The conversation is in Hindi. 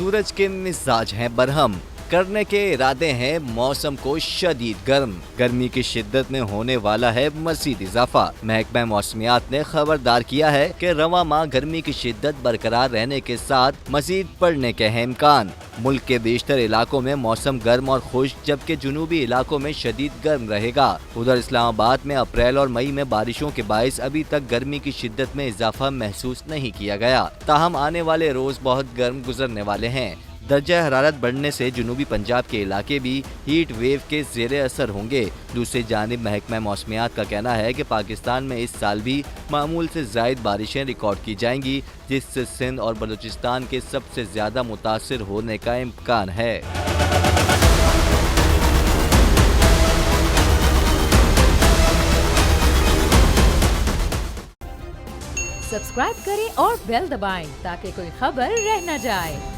सूरज के मिजाज हैं बरहम, करने के इरादे हैं मौसम को शदीद गर्म। गर्मी की शिद्दत में होने वाला है मजीद इजाफा। महकमा मौसमियात ने खबरदार किया है कि रवां माह गर्मी की शिद्दत बरकरार रहने के साथ मजीद बढ़ने के हैं इम्कान। मुल्क के बेशतर इलाकों में मौसम गर्म और खुश्क, जबकि जुनूबी इलाकों में शदीद गर्म रहेगा। उधर इस्लामाबाद में अप्रैल और मई में बारिशों के बायस अभी तक गर्मी की शिद्दत में इजाफा महसूस नहीं किया गया। ताहम आने वाले रोज बहुत गर्म गुजरने वाले हैं। दर्जा हरारत बढ़ने से जुनूबी पंजाब के इलाके भी हीट वेव के ज़ेरे असर होंगे। दूसरी जानिब महकमा मौसमियात का कहना है कि पाकिस्तान में इस साल भी मामूल से ज़ायद बारिशें रिकॉर्ड की जाएंगी, जिससे सिंध और बलूचिस्तान के सबसे ज़्यादा मुतासिर होने का इम्कान है। सब्सक्राइब करें और बेल दबाएं ताकि कोई खबर रह न जाए।